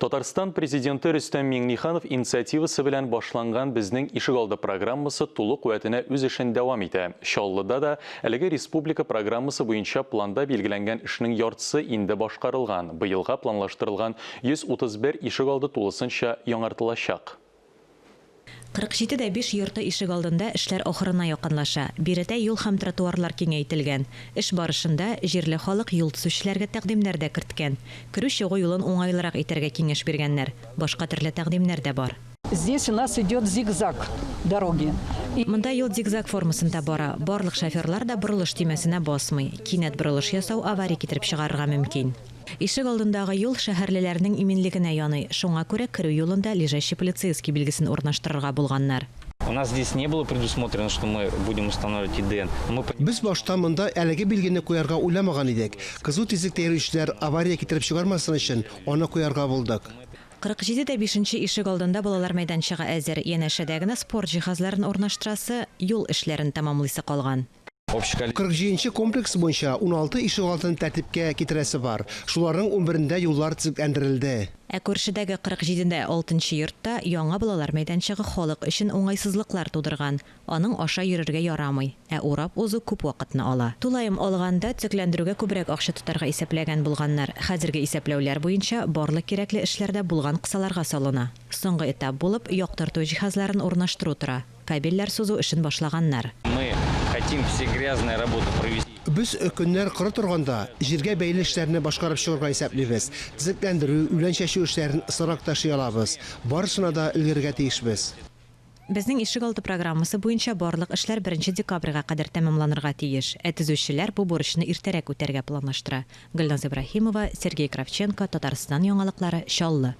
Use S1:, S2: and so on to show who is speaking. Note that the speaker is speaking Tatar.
S1: Татарстан президенты Рөстәм Миңнеханов инициативасы белән башланган безнең ишегалды программасы тулы куәтенә үз эшен дәвам итә. Чаллыда да әлеге республика программасы буенча планда белгеләнгән эшнең яртысы инде башкарылган. Быелга планлаштырылган 131 ишегалды тулысынча яңартылачак.
S2: 47,5 йорты ишек алдында эшләр ахырына якынлаша. Биредә юл һәм тротуарлар киңәйтелгән. Эш барышында җирле халык юл төзүчеләргә тәкъдимнәр дә керткән. Керү-чыгу юлын уңайлырак итәргә киңәш биргәннәр. Башка төрле тәкъдимнәр дә бар.
S3: Здесь у нас идет зигзаг дороги.
S2: Монда юл зигзаг формасында бара. Барлык шоферлар да борылыш тимәсенә басмый. Кинәт борылыш ясау авария китереп чыгарырга мөмкин. Ишек алдындагы юл шәһәрлеләрнең иминлегенә яный. Шуңа күрә керү юлында лежащий полицейский билгесен урнаштырырга булганнар.
S4: У нас здесь не было предусмотрено, что мы будем устанавливать ИДН.
S5: Без башта монда әлеге билгене куярга уйламаган идек. Кызу тизлектә йөрүчеләр авария китереп чыгармасын өчен аны куярга булдык.
S2: 47,5 ишек алдында балалар мәйданчыгы әзер. Янәшәдә генә спорт җиһазларын урнаштырасы, юл эшләрен тәмамлыйсы калган.
S5: 47 комплекс буенча 16 ишек алдын тәртипкә китерәсе бар. Шуларның 11-дә юллар төзекләндерелде.
S2: Ә күршедәге 47-дә 6-нчы йортта яңа балалар мәйданчыгы халык өчен уңайсызлыклар тудырган. Аның аша йөрергә ярамый, ә урап узу күп вакытны ала. Тулаем алганда төзекләндерүгә күбрәк акча тотарга исәпләгән булганнар. Хәзерге исәпләүләр буенча барлык кирәкле эшләрдә булган кысаларга салына. Соңгы этап булып яктырту җиһазларын урнаштыру тора. Кабельләр сузу эшен башлаганнар.
S4: Мы хотим все грязные работы провести.
S5: Без көннәр коры торганда җиргә бәйле эшләрне башкарып чыгарга исәплибез. Төзекләндерү, үлән чәчү эшләрен сырак ташый алабыз. Барысына да өлгәргә тиешбез.
S2: Безнең ишегалды программасы буенча барлык эшләр 1 декабрьгә кадәр тәмамланырга тиеш. Ә төзүчеләр бу бурычны иртәрәк үтәргә планлаштыра. Гөлназ Ибраһимова, Сергей Кравченко, Татарстан яңалыклары, Чаллы.